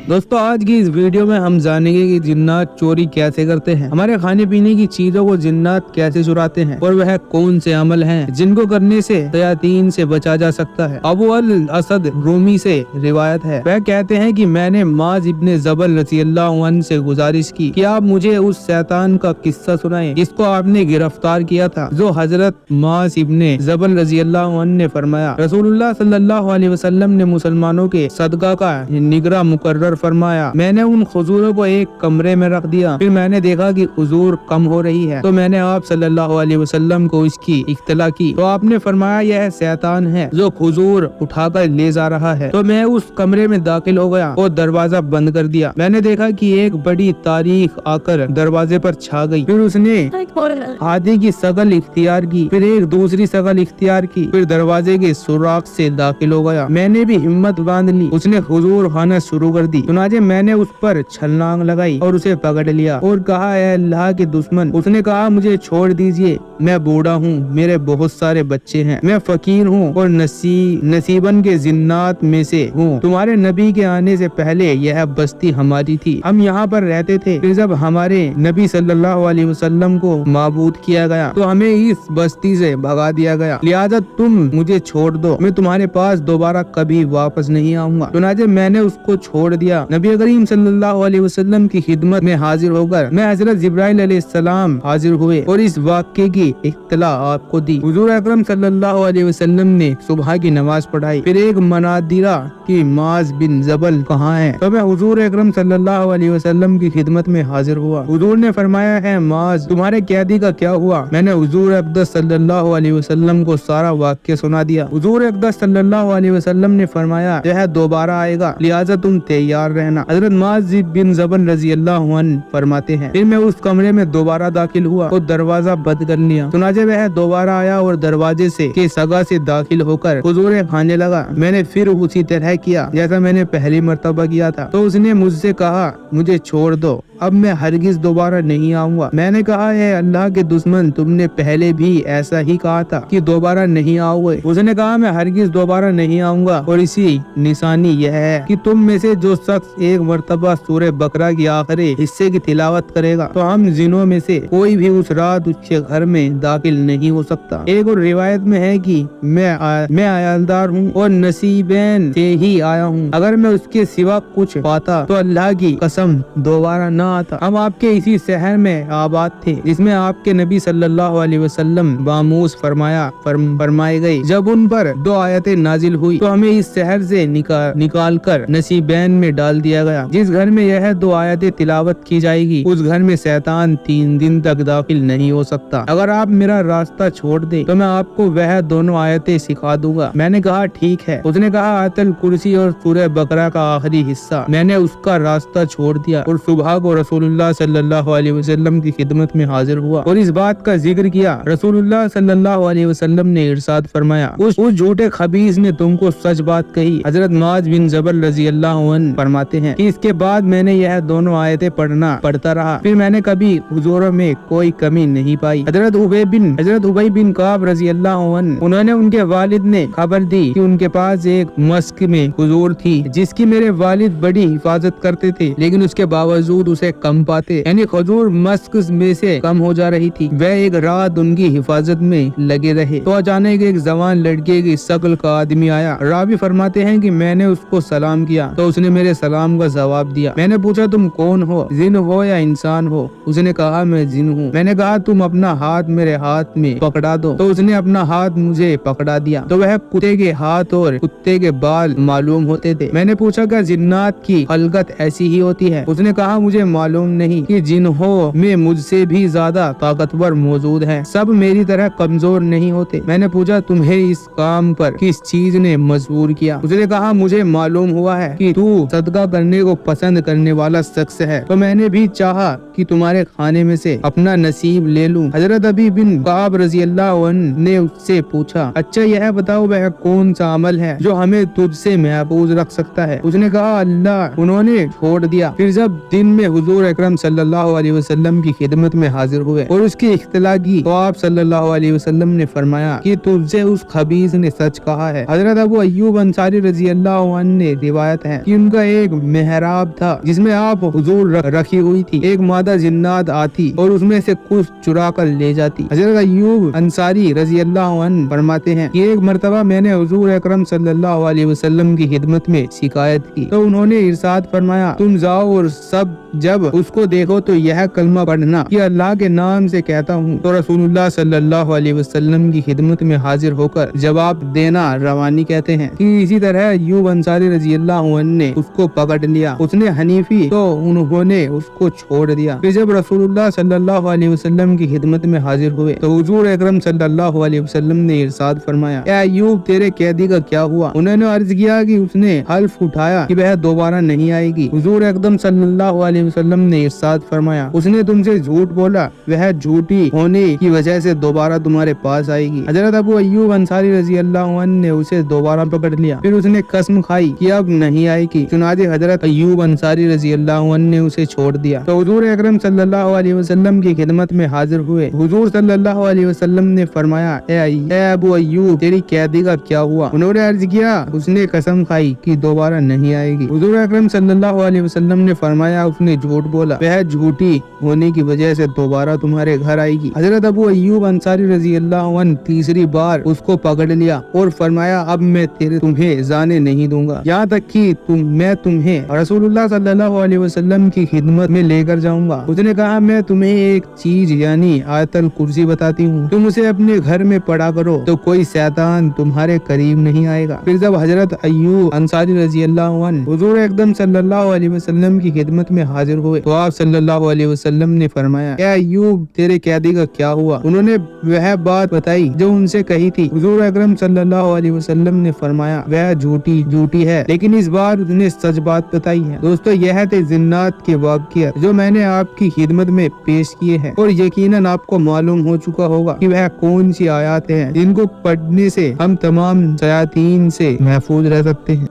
दोस्तों आज की इस वीडियो में हम जानेंगे कि जिन्नात चोरी कैसे करते हैं, हमारे खाने पीने की चीजों को जिन्नात कैसे चुराते हैं और वह कौन से अमल हैं जिनको करने से शयातीन से बचा जा सकता है। अबू अल असद रूमी से रिवायत है, वह कहते हैं कि मैंने माज इब्ने जबल रज़ियल्लाहु अन्हु से गुजारिश की कि आप मुझे उस शैतान का किस्सा सुनाएं जिसको आपने गिरफ्तार किया था। जो हजरत माज इब्ने जबल रज़ियल्लाहु अन्हु ने फरमाया, रसूलुल्लाह सल्लल्लाहु अलैहि वसल्लम ने मुसलमानों के सदका का निगरान मुकर्रर फरमाया। मैंने उन खजूरों को एक कमरे में रख दिया, फिर मैंने देखा कि खजूर कम हो रही है, तो मैंने आप सल्लल्लाहु अलैहि वसल्लम को इसकी इत्तला की, तो आपने फरमाया यह शैतान है जो खजूर उठाकर ले जा रहा है। तो मैं उस कमरे में दाखिल हो गया और दरवाजा बंद कर दिया। मैंने देखा कि एक बड़ी तारीख आकर दरवाजे पर छा गई, फिर उसने हाथी की शकल इख्तियार की, फिर एक दूसरी शकल इख्तियार की, फिर दरवाजे के सुराख से दाखिल हो गया। मैंने भी हिम्मत बांध ली, उसने खजूर खाना शुरू कर दी। चुनाचे मैंने उस पर छलांग लगाई और उसे पकड़ लिया और कहा, ऐ अल्लाह के दुश्मन। उसने कहा, मुझे छोड़ दीजिए, मैं बूढ़ा हूँ, मेरे बहुत सारे बच्चे हैं, मैं फकीर हूँ और नसीबन के जिन्नात में से हूँ। तुम्हारे नबी के आने से पहले यह बस्ती हमारी थी, हम यहाँ पर रहते थे। फिर जब हमारे नबी सल्लल्लाहु अलैहि वसल्लम को माबूद किया गया तो हमें इस बस्ती से भगा दिया गया, लिहाजा तुम मुझे छोड़ दो, मैं तुम्हारे पास दोबारा कभी वापस नहीं आऊंगा। चुनाचे मैंने उसको छोड़ दिया। नबी करीम सल्लल्लाहु अलैहि वसल्लम की खिदमत में हाजिर होकर मैं हजरत जिब्राइल अलैहिस्सलाम हाजिर हुए और इस वाक़े की इत्तला आपको दी। हुजूर अकरम सल्लल्लाहु अलैहि वसल्लम ने सुबह की नमाज पढ़ाई, फिर एक मनादिरा कि माज बिन जबल कहाँ है। तो मैं हुजूर अकरम सल्लल्लाहु अलैहि वसल्लम की खिदमत में हाजिर हुआ। हुजूर ने फरमाया, है माज, तुम्हारे कैदी का क्या हुआ। मैंने हुजूर अक़दस सल्लल्लाहु अलैहि वसल्लम को सारा वाक़या सुना दिया। हुजूर अक़दस सल्लल्लाहु अलैहि वसल्लम ने फरमाया, यह दोबारा आएगा, लिहाजा तुम तैयार रहना। हजरत माज बिन जबल रज़ियल्लाहु अन्हु फरमाते हैं, फिर मैं उस कमरे में दोबारा दाखिल हुआ और दरवाजा बंद कर लिया। चुनाचे वह दोबारा आया और दरवाजे से के सगा से दाखिल होकर हुजूर खाने लगा। मैंने फिर उसी तरह किया जैसा मैंने पहली मर्तबा किया था। तो उसने मुझसे कहा, मुझे छोड़ दो, अब मैं हरगिज दोबारा नहीं आऊंगा। मैंने कहा, है अल्लाह के दुश्मन, तुमने पहले भी ऐसा ही कहा था कि दोबारा नहीं आओगे। उसने कहा, मैं हरगिज दोबारा नहीं आऊंगा और इसी निशानी यह है कि तुम में से जो शख्स एक मर्तबा सूरह बकरा की आखिरी हिस्से की तिलावत करेगा तो हम जिनों में से कोई भी उस रात उसके घर में दाखिल नहीं हो सकता। एक और रिवायत में है कि मैं आयालदार हूँ और नसीबैन से ही आया हूँ, अगर मैं उसके सिवा कुछ पाता तो अल्लाह की कसम दोबारा न आता। हम आपके इसी शहर में आबाद थे जिसमें आपके नबी सल्लल्लाहु अलैहि वसल्लम बामूस फरमाए गए। जब उन पर 2 आयतें नाजिल हुई तो हमें इस शहर से निकाल कर नसीबैन में डाल दिया गया। जिस घर में यह 2 आयतें तिलावत की जाएगी उस घर में शैतान 3 दिन तक दाखिल नहीं हो सकता। अगर आप मेरा रास्ता छोड़ दे तो मैं आपको वह दोनों आयतें सिखा दूंगा। मैंने कहा, ठीक है। उसने कहा, आयतुल कुर्सी और सूरह बकरा का आखिरी हिस्सा। मैंने उसका रास्ता छोड़ दिया और सुबह को रसूलुल्लाह सल्लल्लाहु अलैहि वसल्लम की खिदमत में हाजिर हुआ और इस बात का जिक्र किया। रसूलुल्लाह सल्लल्लाहु अलैहि वसल्लम ने इरशाद फरमाया, उस झूठे खबीस ने तुमको सच बात कही। हजरत माज बिन जबल रज़ियल्लाहु अन्हु फरमाते हैं कि इसके बाद मैंने यह दोनों आयतें पढ़ता रहा, फिर मैंने कभी हुजूर में कोई कमी नहीं पाई। हजरत उबई बिन काब रज़ियल्लाहु अन्हु, उन्होंने उनके वालिद ने खबर दी कि उनके पास एक मस्क में हुजूर थी जिसकी मेरे वालिद बड़ी हिफाजत करते थे, लेकिन उसके बावजूद उसे कम पाते, यानी खजूर मस्क में से कम हो जा रही थी। वह एक रात उनकी हिफाजत में लगे रहे तो अचानक एक जवान लड़के की शक्ल का आदमी आया। रावी फरमाते हैं कि मैंने उसको सलाम किया तो उसने मेरे सलाम का जवाब दिया। मैंने पूछा, तुम कौन हो, जिन हो या इंसान हो। उसने कहा, मैं जिन हूँ। मैंने कहा, तुम अपना हाथ मेरे हाथ में पकड़ा दो। तो उसने अपना हाथ मुझे पकड़ा दिया तो वह कुत्ते के हाथ और कुत्ते के बाल मालूम होते थे। मैंने पूछा, क्या जिन्नात की हलकत ऐसी ही होती है। उसने कहा, मुझे मालूम नहीं कि जिन्हों में मुझसे भी ज्यादा ताकतवर मौजूद हैं, सब मेरी तरह कमजोर नहीं होते। मैंने पूछा, तुम्हें इस काम पर किस चीज ने मजबूर किया। उसने कहा, मुझे मालूम हुआ है कि तू सदका करने को पसंद करने वाला शख्स है, तो मैंने भी चाहा कि तुम्हारे खाने में से अपना नसीब ले लूं। हजरत अबी बिन काब रज़ियल्लाहु अन्हु ने उससे पूछा, अच्छा यह बताओ वह कौन सा अमल है जो हमें तुझसे महफूज रख सकता है। उसने कहा, अल्लाह। उन्होंने छोड़ दिया। फिर जब दिन में हुजूर अकरम सल्लल्लाहु अलैहि वसल्लम की खिदमत में हाजिर हुए और उसकी इख्तिला की तो आप सल्लल्लाहु अलैहि वसल्लम ने फरमाया कि तुझसे उस खबीस ने सच कहा है। हजरत अबू अय्यूब अंसारी रज़ियल्लाहु अन्हु ने रिवायत है कि उनका एक मेहराब था जिसमें आप हुजूर रखी हुई थी। एक मादा जिन्नात आती और उसमें से कुछ चुरा कर ले जाती। हजरत अय्यूब अंसारी रजी अल्लाह अन्हु फरमाते हैं कि एक मर्तबा मैंने हुजूर अकरम सल्लल्लाहु अलैहि वसल्लम की खिदमत में शिकायत की तो उन्होंने इरशाद फरमाया, तुम जाओ और सब जब उसको देखो तो यह कलमा पढ़ना कि अल्लाह के नाम से कहता हूँ। तो रसूलुल्लाह सल्लल्लाहु अलैहि वसल्लम की खिदमत में हाजिर होकर जवाब देना रवानी कहते हैं कि इसी तरह अय्यूब अंसारी रजी अल्लाह अन्हु ने उसको पकड़ लिया। उसने हनीफी तो उन्होंने उसको छोड़ दिया। फिर जब रसूलुल्लाह सल्लल्लाहु अलैहि वसल्लम की खिदमत में हाजिर हुए तो हुजूर अकरम सल्लल्लाहु अलैहि वसल्लम ने इरशाद फरमाया, ए अय्यूब तेरे कैदी का क्या हुआ? उन्होंने अर्ज किया कि उसने हल्फ उठाया कि वह दोबारा नहीं आएगी। हुजूर अकरम सल्लल्लाहु अलैहि वसल्लम ने इरशाद फरमाया, उसने तुमसे झूठ बोला, वह झूठी होने की वजह से दोबारा तुम्हारे पास आएगी। हजरत अबू अय्यूब अंसारी रजी अल्लाह अन्हु ने उसे दोबारा पकड़ लिया। फिर उसने कसम खाई कि अब नहीं आएगी। चुनाचे हजरत अय्यूब अंसारी रजी अल्लाह अन्हु ने उसे छोड़ दिया। तो हुजूर अकरम सल्लल्लाहु अलैहि वसल्लम की खिदमत में हाजिर हुए। हुजूर सल्लल्लाहु अलैहि वसल्लम ने फरमाया, ए अबू अय्यूब तेरी कैदी का क्या हुआ? उन्होंने अर्ज किया, उसने कसम खाई कि दोबारा नहीं आएगी। हुजूर अकरम सल्लल्लाहु अलैहि वसल्लम ने फरमाया, उसने झूठ बोला, वह झूठी होने की वजह से दोबारा तुम्हारे घर आएगी। हजरत अबू अय्यूब अंसारी रजी अल्लाह अन्हु तीसरी बार उसको पकड़ लिया और फरमाया, अब मैं तुम्हें जाने नहीं दूंगा यहाँ तक कि मैं तुम्हें रसूलुल्लाह सल्लल्लाहु अलैहि वसल्लम की खिदमत में लेकर जाऊंगा। उसने कहा, मैं तुम्हें एक चीज यानी आयतल कुर्सी बताती हूँ, तुम उसे अपने घर में पढ़ा करो तो कोई शैतान तुम्हारे करीब नहीं आएगा। फिर जब हजरत अय्यूब अंसारी रजी अल्लाह अन्हु हुजूर एकदम सल्लल्लाहु अलैहि वसल्लम की खिदमत में हाजिर हुए तो आप सल्लल्लाहु अलैहि वसल्लम ने फरमाया, ए अय्यूब तेरे कैदी का क्या हुआ? उन्होंने वह बात बताई जो उनसे कही थी। हुजूर अकरम सल्लल्लाहु अलैहि वसल्लम ने फरमाया, वह झूठी है, लेकिन इस बार उसने सच बात बताई है। दोस्तों यह थे जिन्नात के वाक़िया जो मैंने आपकी खिदमत में पेश किए हैं और यकीनन आपको मालूम हो चुका होगा कि वह कौन सी आयत हैं जिनको पढ़ने से हम तमाम शयातीन से महफूज रह सकते हैं।